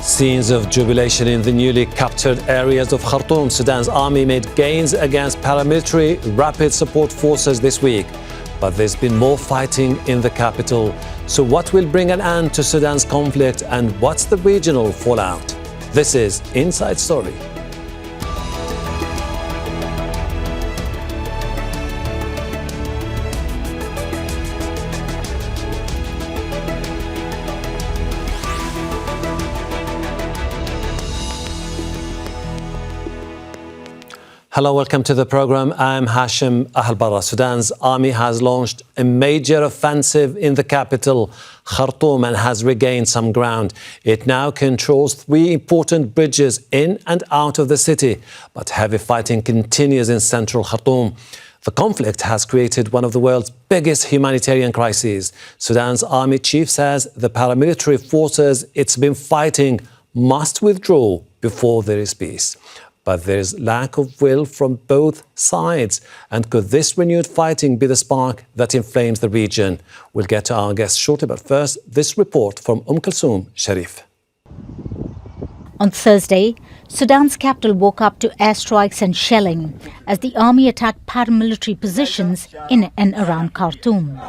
Scenes of jubilation in the newly captured areas of Khartoum. Sudan's army made gains against paramilitary rapid support forces this week. But there's been more fighting in the capital. So what will bring an end to Sudan's conflict and what's the regional fallout? This is Inside Story. Hello, welcome to the program. I'm Hashem Ahelbarra. Sudan's army has launched a major offensive in the capital, Khartoum, and has regained some ground. It now controls 3 important bridges in and out of the city, but heavy fighting continues in central Khartoum. The conflict has created one of the world's biggest humanitarian crises. Sudan's army chief says the paramilitary forces it's been fighting must withdraw before there is peace. But there is lack of will from both sides. And could this renewed fighting be the spark that inflames the region? We'll get to our guests shortly, but first, this report from Sharif. On Thursday, Sudan's capital woke up to airstrikes and shelling as the army attacked paramilitary positions in and around Khartoum.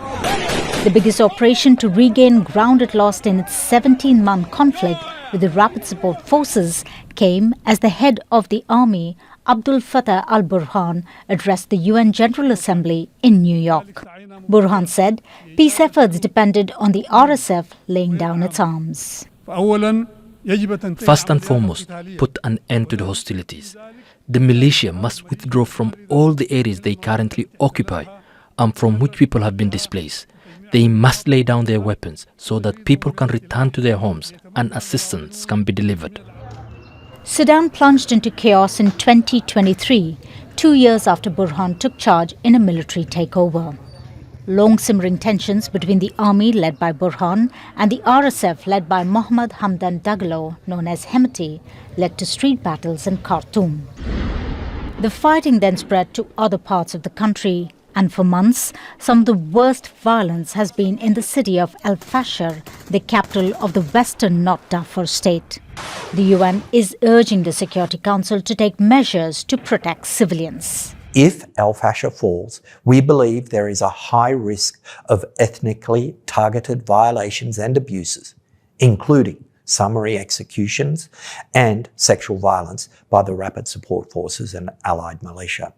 The biggest operation to regain ground it lost in its 17-month conflict with the rapid support forces came as the head of the army, Abdel Fattah al-Burhan, addressed the UN General Assembly in New York. Burhan said peace efforts depended on the RSF laying down its arms. First and foremost, put an end to the hostilities. The militia must withdraw from all the areas they currently occupy and from which people have been displaced. They must lay down their weapons so that people can return to their homes and assistance can be delivered. Sudan plunged into chaos in 2023, 2 years after Burhan took charge in a military takeover. Long-simmering tensions between the army led by Burhan and the RSF led by Mohammed Hamdan Dagalo, known as Hemeti, led to street battles in Khartoum. The fighting then spread to other parts of the country. And for months, some of the worst violence has been in the city of El-Fasher, the capital of the western North Darfur state. The UN is urging the Security Council to take measures to protect civilians. If El-Fasher falls, we believe there is a high risk of ethnically targeted violations and abuses, including summary executions and sexual violence by the rapid support forces and allied militia.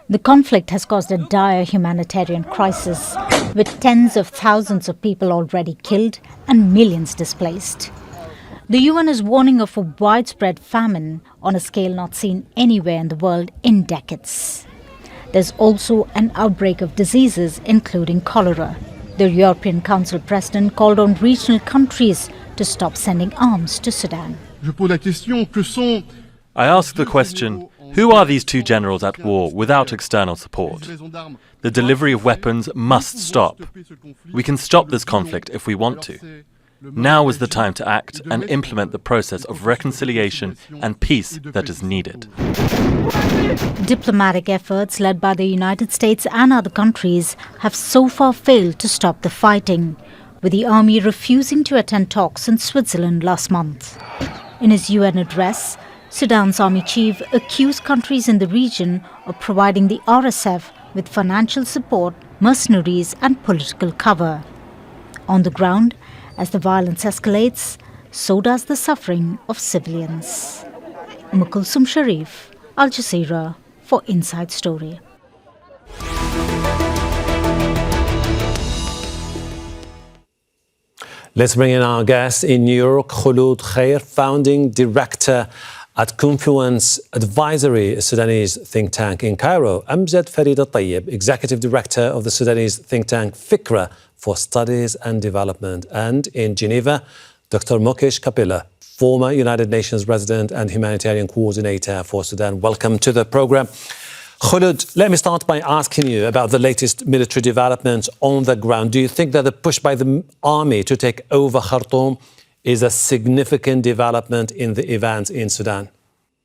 The conflict has caused a dire humanitarian crisis, with tens of thousands of people already killed and millions displaced. The UN is warning of a widespread famine on a scale not seen anywhere in the world in decades. There's also an outbreak of diseases, including cholera. The European Council President called on regional countries to stop sending arms to Sudan. I ask the question, who are these 2 generals at war without external support? The delivery of weapons must stop. We can stop this conflict if we want to. Now is the time to act and implement the process of reconciliation and peace that is needed. Diplomatic efforts led by the United States and other countries have so far failed to stop the fighting, with the army refusing to attend talks in Switzerland last month. In his UN address, Sudan's army chief accused countries in the region of providing the RSF with financial support, mercenaries and political cover. On the ground, as the violence escalates, so does the suffering of civilians. Sharif, Al Jazeera for Inside Story. Let's bring in our guest in New York, Kholood Khair, founding director at Confluence Advisory, a Sudanese think tank in Cairo. Amgad Fareid Eltayeb, executive director of the Sudanese think tank Fikra for Studies and Development. And in Geneva, Dr. Mukesh Kapila, former United Nations resident and humanitarian coordinator for Sudan. Welcome to the program. Kholood, let me start by asking you about the latest military developments on the ground. Do you think that the push by the army to take over Khartoum is a significant development in the events in Sudan?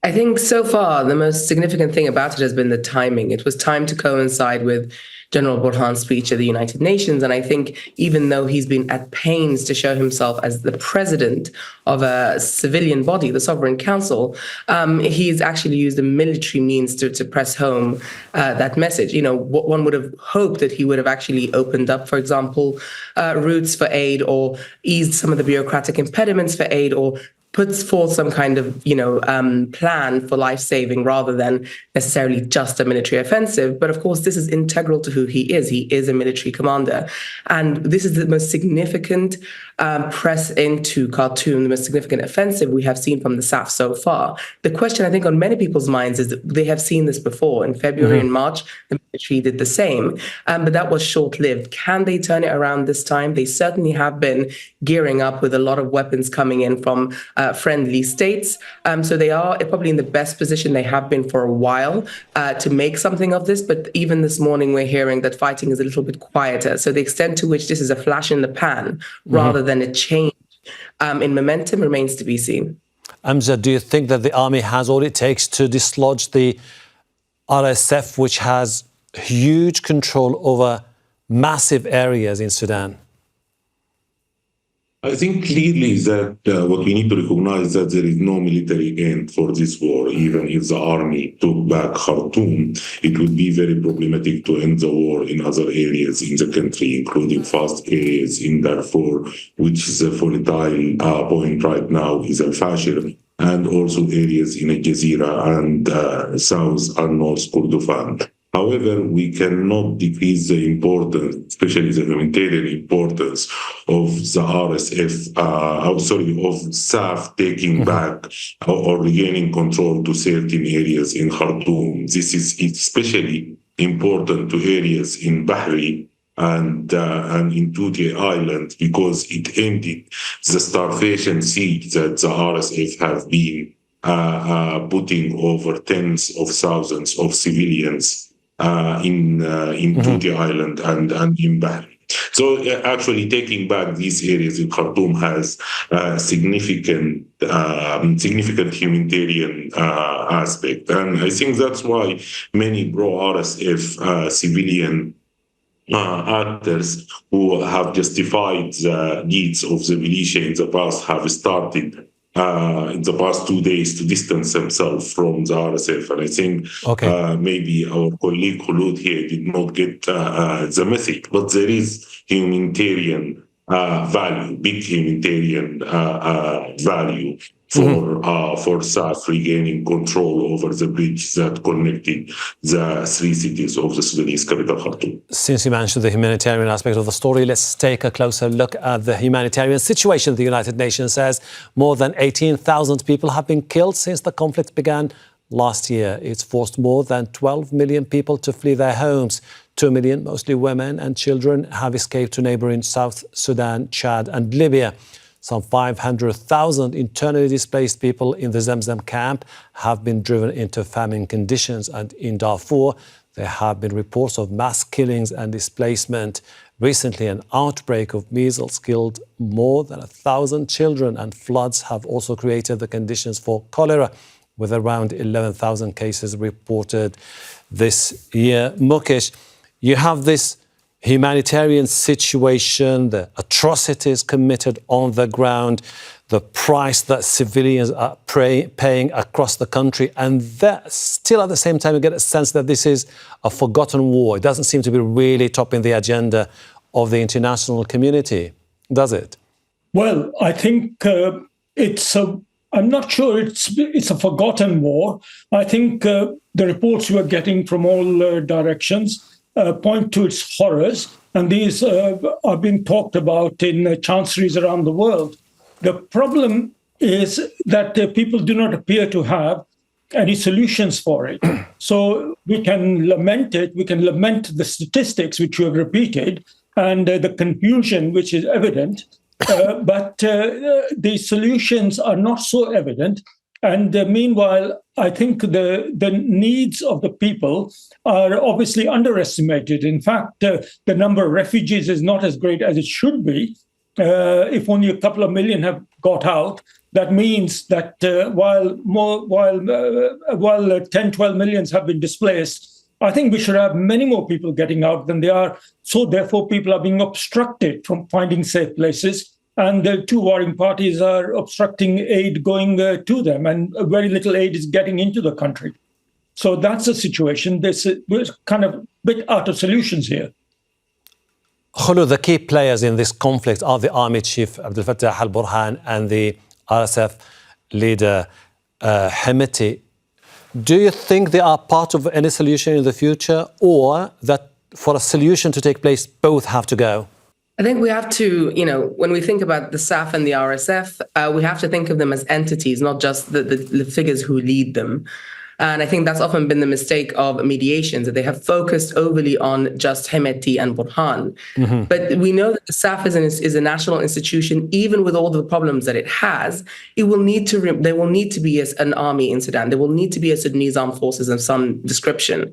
I think so far the most significant thing about it has been the timing. It was timed to coincide with General Burhan's speech at the United Nations. And I think even though he's been at pains to show himself as the president of a civilian body, the Sovereign Council, he's actually used the military means to press home that message. You know, one would have hoped that he would have actually opened up, for example, routes for aid, or eased some of the bureaucratic impediments for aid, or puts forth some kind of, plan for life-saving rather than necessarily just a military offensive. But of course, this is integral to who he is. He is a military commander. And this is the most significant press into Khartoum, the most significant offensive we have seen from the SAF so far. The question, I think, on many people's minds is that they have seen this before. In February and March, the military did the same, but that was short-lived. Can they turn it around this time? They certainly have been gearing up with a lot of weapons coming in from friendly states. So they are probably in the best position they have been for a while to make something of this. But even this morning, we're hearing that fighting is a little bit quieter. So the extent to which this is a flash in the pan rather than a change in momentum remains to be seen. Amgad, do you think that the army has all it takes to dislodge the RSF, which has huge control over massive areas in Sudan? I think clearly that what we need to recognize that there is no military end for this war. Even if the army took back Khartoum, it would be very problematic to end the war in other areas in the country, including fast areas in Darfur, which is a volatile point right now, is Al-Fashir, and also areas in Jazeera and South and North Kordofan. However, we cannot decrease the importance, especially the humanitarian importance of the RSF, of SAF taking back or regaining control to certain areas in Khartoum. This is especially important to areas in Bahri and in Tuti Island, because it ended the starvation siege that the RSF have been putting over tens of thousands of civilians in Tuti Island and in Bahri. So actually taking back these areas in Khartoum has significant humanitarian aspect. And I think that's why many pro-RSF civilian actors who have justified the needs of the militia in the past have started in the past 2 days to distance themselves from the RSF. And I think maybe our colleague Kholood here did not get the message, but there is humanitarian value, big humanitarian value for SAF regaining control over the bridge that connected the three cities of the Sudanese capital, Khartoum. Since you mentioned the humanitarian aspect of the story, let's take a closer look at the humanitarian situation. The United Nations says more than 18,000 people have been killed since the conflict began last year. It's forced more than 12 million people to flee their homes. 2 million, mostly women and children, have escaped to neighboring South Sudan, Chad and Libya. Some 500,000 internally displaced people in the Zamzam camp have been driven into famine conditions. And in Darfur, there have been reports of mass killings and displacement. Recently, an outbreak of measles killed more than 1,000 children, and floods have also created the conditions for cholera, with around 11,000 cases reported this year. Mukesh, you have this humanitarian situation, the atrocities committed on the ground, the price that civilians are paying across the country, and that still at the same time you get a sense that this is a forgotten war. It doesn't seem to be really topping the agenda of the international community, does it? Well, I think I'm not sure it's a forgotten war. I think the reports we're getting from all directions point to its horrors, and these are being talked about in chancelleries around the world. The problem is that people do not appear to have any solutions for it. So we can lament it, we can lament the statistics which you have repeated, and the confusion which is evident, but the solutions are not so evident. And meanwhile, I think the needs of the people are obviously underestimated. In fact, the number of refugees is not as great as it should be. if only a couple of million have got out, that means that while 10, 12 millions have been displaced, I think we should have many more people getting out than there are. So therefore, people are being obstructed from finding safe places. And the two warring parties are obstructing aid going to them. And very little aid is getting into the country. So that's the situation. We're kind of a bit out of solutions here. Kholood, the key players in this conflict are the army chief Abdel Fattah al-Burhan and the RSF leader Hemeti. Do you think they are part of any solution in the future, or that for a solution to take place, both have to go? I think we have to, when we think about the SAF and the RSF, we have to think of them as entities, not just the figures who lead them. And I think that's often been the mistake of mediations, that they have focused overly on just Hemeti and Burhan. Mm-hmm. But we know that the SAF is a national institution. Even with all the problems that it has, there will need to be an army in Sudan. There will need to be a Sudanese armed forces of some description.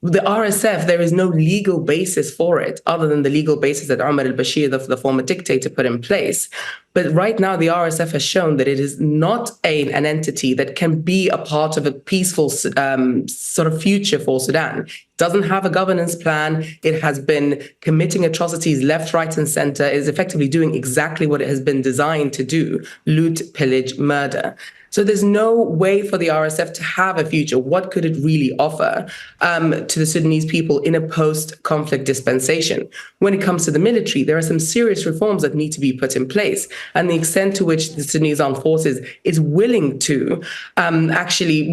The RSF, there is no legal basis for it other than the legal basis that Omar al-Bashir, the former dictator, put in place. But right now, the RSF has shown that it is not an entity that can be a part of a peaceful sort of future for Sudan. It doesn't have a governance plan. It has been committing atrocities left, right, and center. It is effectively doing exactly what it has been designed to do: loot, pillage, murder. So there's no way for the RSF to have a future. What could it really offer to the Sudanese people in a post-conflict dispensation? When it comes to the military, there are some serious reforms that need to be put in place. And the extent to which the Sudanese armed forces is willing to actually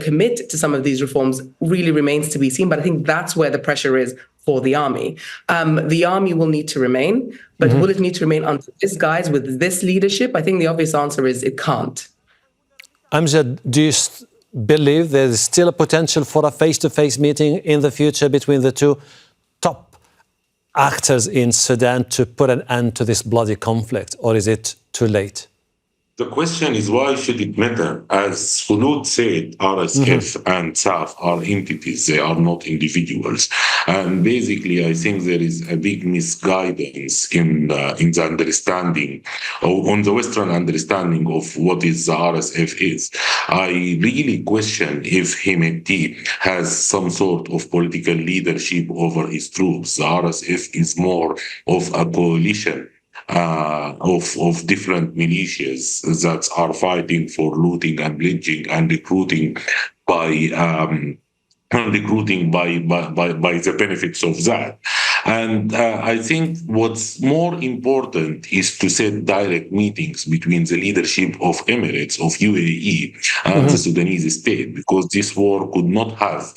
commit to some of these reforms really remains to be seen. But I think that's where the pressure is for the army. The army will need to remain, but will it need to remain under this guise with this leadership? I think the obvious answer is it can't. Amgad, do you believe there is still a potential for a face-to-face meeting in the future between the two top actors in Sudan to put an end to this bloody conflict, or is it too late? The question is, why should it matter? As Kholood said, RSF and SAF are entities, they are not individuals. And basically, I think there is a big misguidance in the understanding, or on the Western understanding of what is the RSF is. I really question if Hemeti has some sort of political leadership over his troops. The RSF is more of a coalition of different militias that are fighting for looting and lynching and recruiting by the benefits of that. And I think what's more important is to set direct meetings between the leadership of Emirates, of UAE, and the Sudanese state, because this war could not have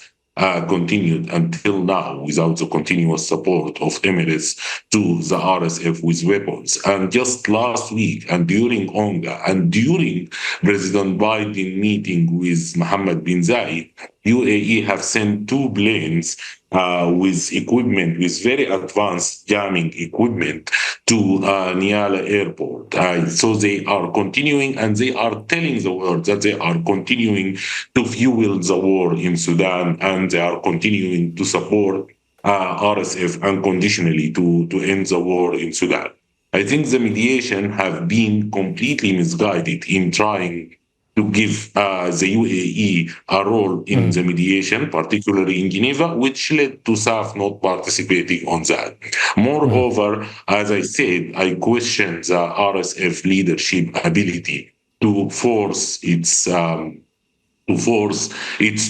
continued until now without the continuous support of Emirates to the RSF with weapons. And just last week, and during ONGA, and during President Biden meeting with Mohammed bin Zayed, UAE have sent 2 planes with equipment, with very advanced jamming equipment to Niala airport. So they are continuing, and they are telling the world that they are continuing to fuel the war in Sudan, and they are continuing to support RSF unconditionally to end the war in Sudan. I think the mediation have been completely misguided in trying to give the UAE a role in the mediation, particularly in Geneva, which led to SAF not participating on that. Moreover, as I said, I question the RSF leadership ability to force its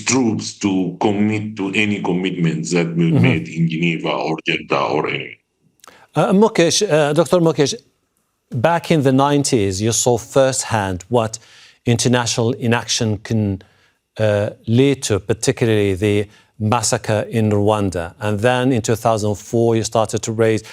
troops to commit to any commitments that were made in Geneva or Jeddah or any. Mukesh, Dr. Mukesh, back in the 90s, you saw firsthand what international inaction can lead to, particularly the massacre in Rwanda. And then in 2004, you started to raise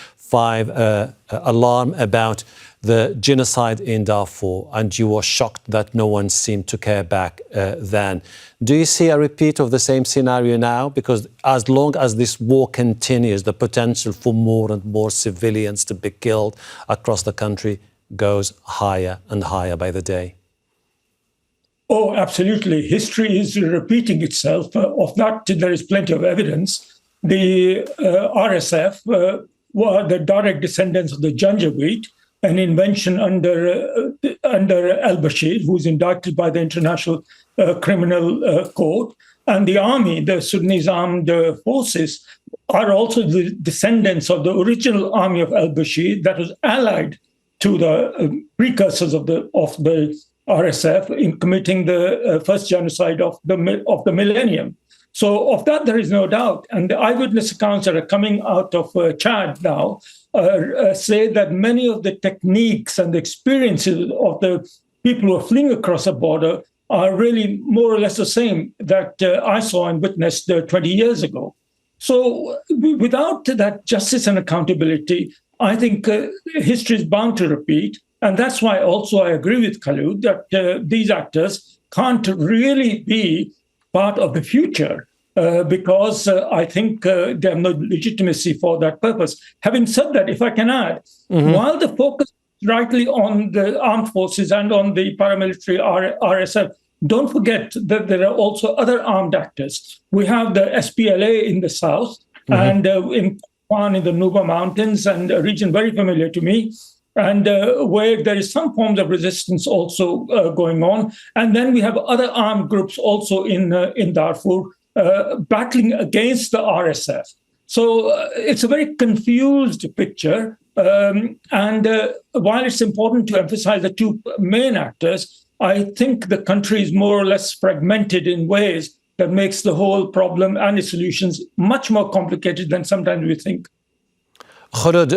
alarm about the genocide in Darfur, and you were shocked that no one seemed to care back then. Do you see a repeat of the same scenario now? Because as long as this war continues, the potential for more and more civilians to be killed across the country goes higher and higher by the day. Oh, absolutely. History is repeating itself. Of that, there is plenty of evidence. The RSF were the direct descendants of the Janjaweed, an invention under al-Bashir, who was indicted by the International Criminal Court. And the army, the Sudanese armed forces, are also the descendants of the original army of al-Bashir that was allied to the precursors of the RSF in committing the first genocide of the millennium. So of that, there is no doubt. And the eyewitness accounts that are coming out of Chad now say that many of the techniques and the experiences of the people who are fleeing across the border are really more or less the same that I saw and witnessed 20 years ago. So without that justice and accountability, I think history is bound to repeat. And that's why also I agree with Kholood that these actors can't really be part of the future because I think they have no legitimacy for that purpose. Having said that, if I can add, while the focus is rightly on the armed forces and on the paramilitary RSF, don't forget that there are also other armed actors. We have the SPLA in the south and in the Nuba Mountains, and a region very familiar to me, and where there is some forms of resistance also going on. And then we have other armed groups also in Darfur battling against the RSF. So it's a very confused picture. And while it's important to emphasize the two main actors, I think the country is more or less fragmented in ways that makes the whole problem and its solutions much more complicated than sometimes we think. Kholood,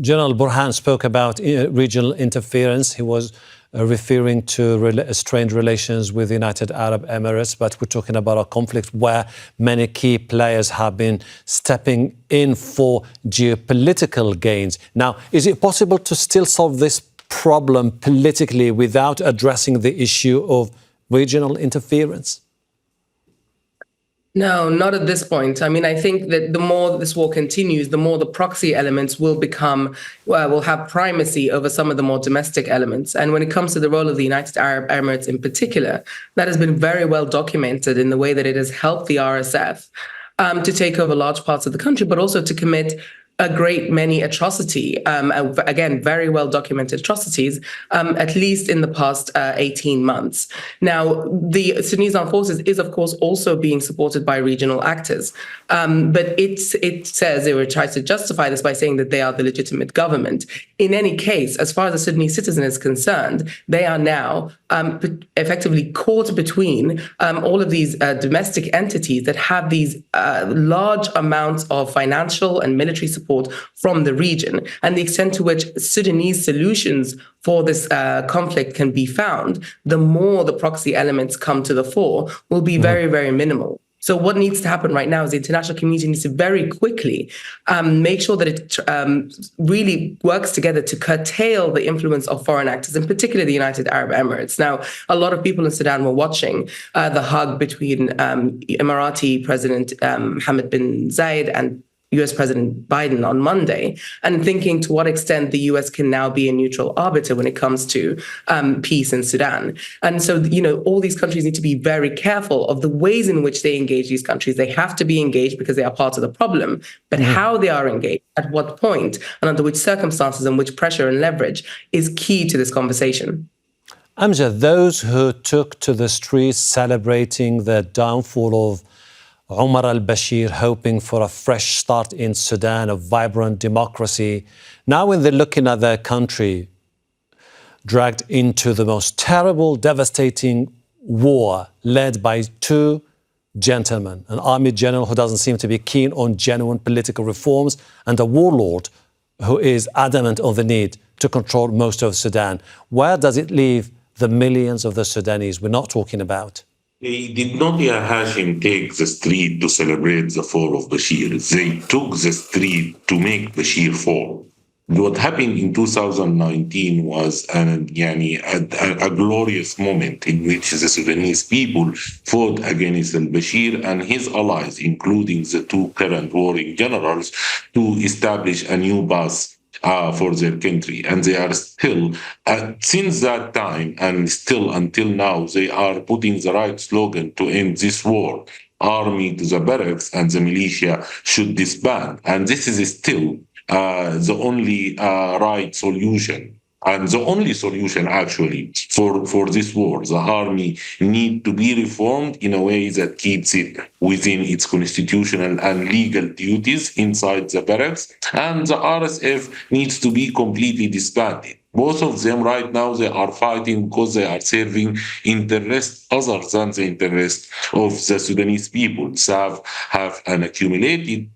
General Burhan spoke about regional interference. He was referring to strained relations with the United Arab Emirates, but we're talking about a conflict where many key players have been stepping in for geopolitical gains. Now, is it possible to still solve this problem politically without addressing the issue of regional interference? No, not at this point. I mean, I think that the more this war continues, the more the proxy elements will have primacy over some of the more domestic elements. And when it comes to the role of the United Arab Emirates in particular, that has been very well documented in the way that it has helped the RSF to take over large parts of the country, but also to commit a great many atrocity, again, very well documented atrocities, at least in the past 18 months. Now, the Sudanese Armed Forces is, of course, also being supported by regional actors. But it says, it tries to justify this by saying that they are the legitimate government. In any case, as far as the Sudanese citizen is concerned, they are now effectively caught between all of these domestic entities that have these large amounts of financial and military support from the region, and the extent to which Sudanese solutions for this conflict can be found, the more the proxy elements come to the fore, will be very, very minimal. So what needs to happen right now is the international community needs to very quickly make sure that it really works together to curtail the influence of foreign actors, in particular the United Arab Emirates. Now, a lot of people in Sudan were watching the hug between Emirati President Mohammed bin Zayed and US President Biden on Monday, and thinking to what extent the US can now be a neutral arbiter when it comes to peace in Sudan. And so, all these countries need to be very careful of the ways in which they engage these countries. They have to be engaged because they are part of the problem, but how they are engaged, at what point, and under which circumstances and which pressure and leverage is key to this conversation. Amgad, those who took to the streets celebrating the downfall of Omar al-Bashir, hoping for a fresh start in Sudan, a vibrant democracy. Now when they're looking at their country dragged into the most terrible, devastating war led by two gentlemen, an army general who doesn't seem to be keen on genuine political reforms, and a warlord who is adamant on the need to control most of Sudan. Where does it leave the millions of the Sudanese we're not talking about? They did not, Hashem, take the street to celebrate the fall of Bashir. They took the street to make Bashir fall. What happened in 2019 was a glorious moment in which the Sudanese people fought against al-Bashir and his allies, including the two current warring generals, to establish a new path for their country. And they are still, since that time and still until now, they are putting the right slogan to end this war. army to the barracks and the militia should disband. And this is still the only right solution. And the only solution, actually, for this war. The army need to be reformed in a way that keeps it within its constitutional and legal duties inside the barracks. And the RSF needs to be completely disbanded. Both of them right now, they are fighting because they are serving interests other than the interests of the Sudanese people. SAF have an accumulated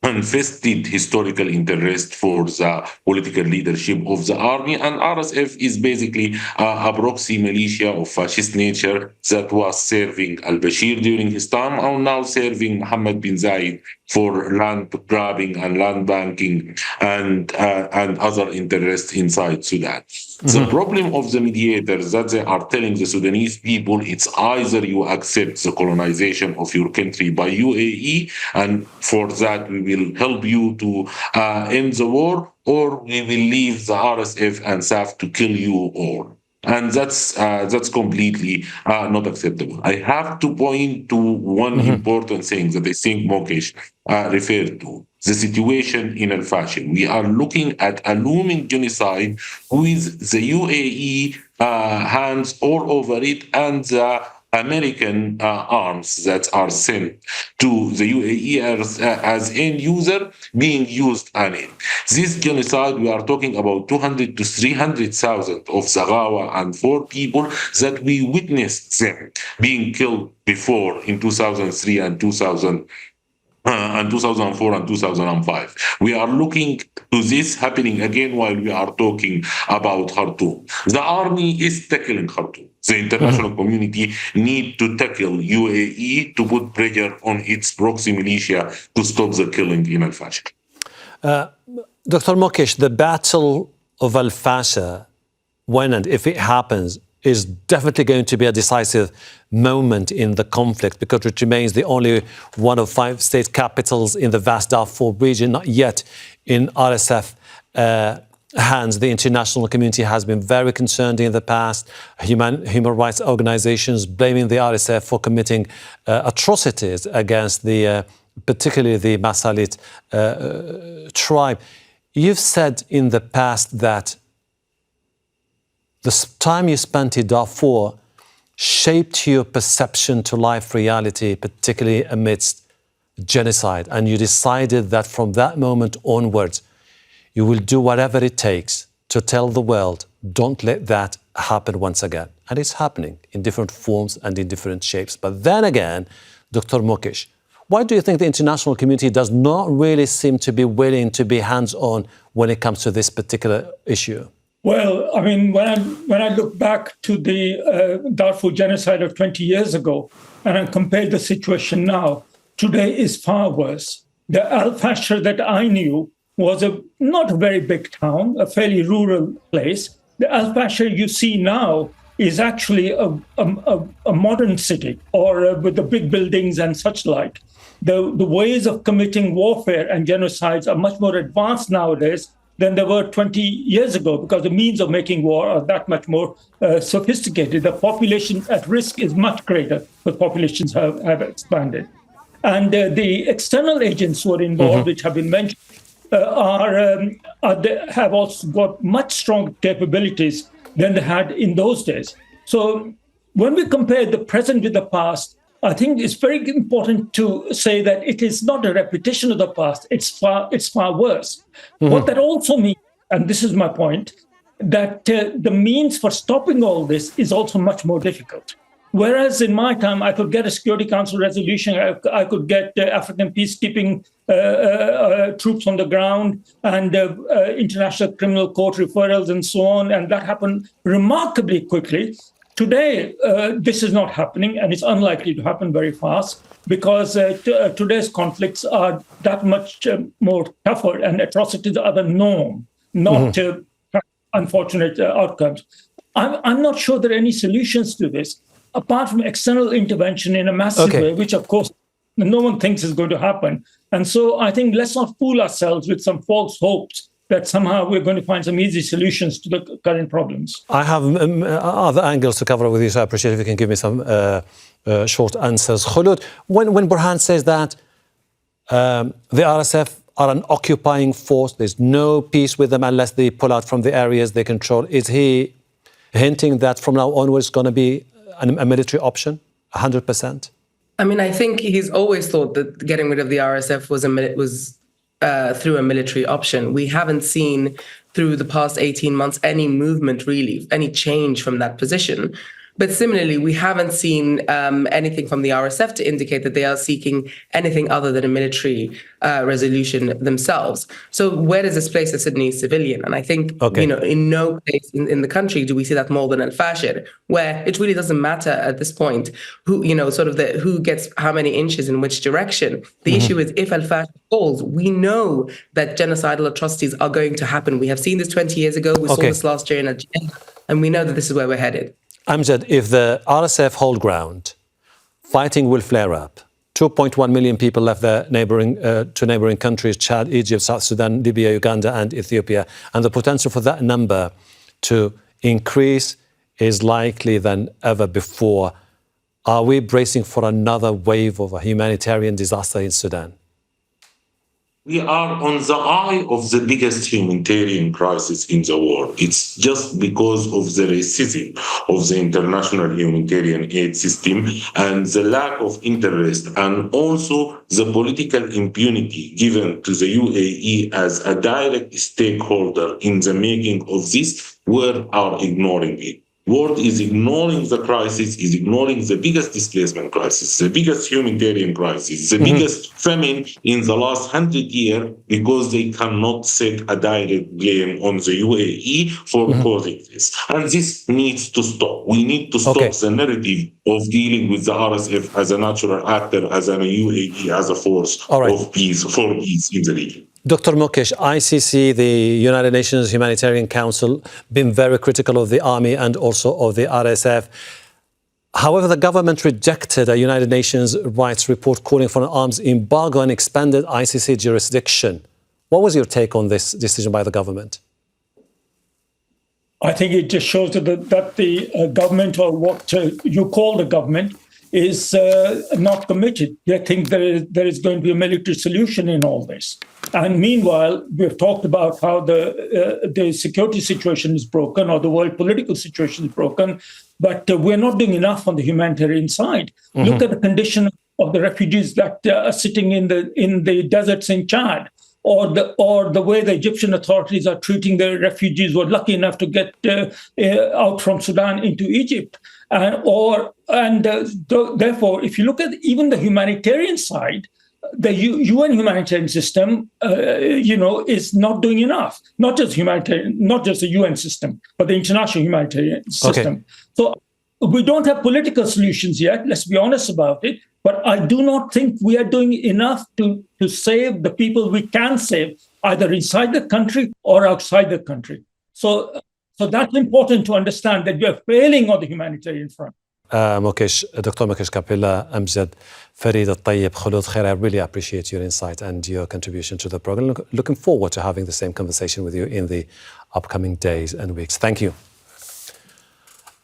unvested historical interest for the political leadership of the army, and RSF is basically a proxy militia of fascist nature that was serving al-Bashir during his time and now serving Mohammed bin Zayed for land grabbing and land banking and other interests inside Sudan. The problem of the mediators that they are telling the Sudanese people, it's either you accept the colonization of your country by UAE, and for that we will help you to end the war, or we will leave the RSF and SAF to kill you all. And that's completely not acceptable. I have to point to one important thing that I think Mukesh referred to, the situation in al-Fashim. We are looking at a looming genocide with the UAE hands all over it and the American arms that are sent to the UAE as end user being used on it. This genocide, we are talking about 200 to 300,000 of Zaghawa and 4 people that we witnessed them being killed before in 2003 and 2004 and 2005. We are looking to this happening again while we are talking about Khartoum. The army is tackling Khartoum. The international community need to tackle UAE to put pressure on its proxy militia to stop the killing in al-Fashir. Dr. Mukesh, the battle of al-Fashir, when and if it happens, is definitely going to be a decisive moment in the conflict because it remains the only one of 5 state capitals in the vast Darfur region, not yet in RSF hands. The international community has been very concerned in the past. Human rights organizations blaming the RSF for committing atrocities against particularly the Masalit tribe. You've said in the past that the time you spent in Darfur shaped your perception to life reality, particularly amidst genocide. And you decided that from that moment onwards, you will do whatever it takes to tell the world, don't let that happen once again. And it's happening in different forms and in different shapes. But then again, Dr. Mukesh, why do you think the international community does not really seem to be willing to be hands-on when it comes to this particular issue? Well, I mean, when I look back to the Darfur genocide of 20 years ago, and I compare the situation now, today is far worse. The Al-Fashir that I knew was not a very big town, a fairly rural place. The Al-Fashir you see now is actually a modern city, or with the big buildings and such like. The ways of committing warfare and genocides are much more advanced nowadays than they were 20 years ago, because the means of making war are that much more sophisticated. The population at risk is much greater, but populations have expanded. And the external agents who are involved, which have been mentioned, have also got much stronger capabilities than they had in those days. So when we compare the present with the past, I think it's very important to say that it is not a repetition of the past. It's far worse. What that also means, and this is my point, that the means for stopping all this is also much more difficult. Whereas in my time, I could get a Security Council resolution, I could get African peacekeeping troops on the ground and International Criminal Court referrals and so on, and that happened remarkably quickly. Today, this is not happening, and it's unlikely to happen very fast because today's conflicts are that much more tougher, and atrocities are the norm, not unfortunate outcomes. I'm not sure there are any solutions to this, apart from external intervention in a massive way, which, of course, no one thinks is going to happen. And so I think let's not fool ourselves with some false hopes that somehow we're going to find some easy solutions to the current problems. I have other angles to cover with you, so I appreciate if you can give me some short answers. Kholood, when Burhan says that the RSF are an occupying force, there's no peace with them unless they pull out from the areas they control, is he hinting that from now onwards it's going to be a military option, 100%? I mean, I think he's always thought that getting rid of the RSF was through a military option. We haven't seen through the past 18 months any movement, really, any change from that position. But similarly, we haven't seen anything from the RSF to indicate that they are seeking anything other than a military resolution themselves. So where does this place a Sudanese civilian? And I think, in no place in the country do we see that more than Al-Fashir, where it really doesn't matter at this point who, who gets how many inches in which direction. The issue is if Al-Fashir falls, we know that genocidal atrocities are going to happen. We have seen this 20 years ago. We saw this last year in Algeria, and we know that this is where we're headed. Amgad, if the RSF hold ground, fighting will flare up. 2.1 million people left their neighboring countries, Chad, Egypt, South Sudan, Libya, Uganda, and Ethiopia. And the potential for that number to increase is likely than ever before. Are we bracing for another wave of a humanitarian disaster in Sudan? We are on the eye of the biggest humanitarian crisis in the world. It's just because of the racism of the international humanitarian aid system and the lack of interest, and also the political impunity given to the UAE as a direct stakeholder in the making of this. World are ignoring it. World is ignoring the crisis, is ignoring the biggest displacement crisis, the biggest humanitarian crisis, the biggest famine in the last 100 years, because they cannot set a direct blame on the UAE for causing this. And this needs to stop. We need to stop the narrative of dealing with the RSF as a natural actor, as a UAE, as a force of peace, for peace in the region. Dr. Mukesh, ICC, the United Nations Humanitarian Council, been very critical of the army and also of the RSF. However, the government rejected a United Nations rights report calling for an arms embargo and expanded ICC jurisdiction. What was your take on this decision by the government? I think it just shows that the government, or what you call the government, is not committed. They think there is going to be a military solution in all this. And meanwhile, we've talked about how the security situation is broken, or the world political situation is broken, but we're not doing enough on the humanitarian side. Look at the condition of the refugees that are sitting in the deserts in Chad, or the way the Egyptian authorities are treating the refugees who are lucky enough to get out from Sudan into Egypt. Therefore, if you look at even the humanitarian side, the UN humanitarian system, is not doing enough. Not just humanitarian, not just the UN system, but the international humanitarian system. So we don't have political solutions yet. Let's be honest about it. But I do not think we are doing enough to save the people we can save, either inside the country or outside the country. So that's important to understand, that we are failing on the humanitarian front. Mukesh, Dr. Mukesh, Kapila, Amgad, Fareid, Eltayeb, Kholood, Khair, I really appreciate your insight and your contribution to the program. Looking forward to having the same conversation with you in the upcoming days and weeks. Thank you.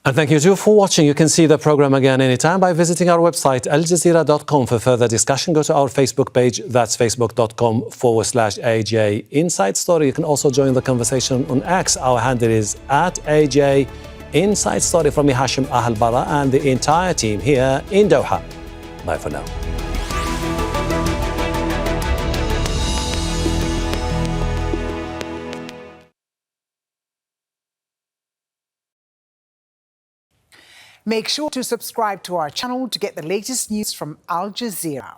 And thank you too for watching. You can see the program again anytime by visiting our website, aljazeera.com. For further discussion, go to our Facebook page. That's facebook.com/AJ Inside Story. You can also join the conversation on X. Our handle is @AJ Inside Story. From me, Hashem, Ahelbarra, and the entire team here in Doha. Bye for now. Make sure to subscribe to our channel to get the latest news from Al Jazeera.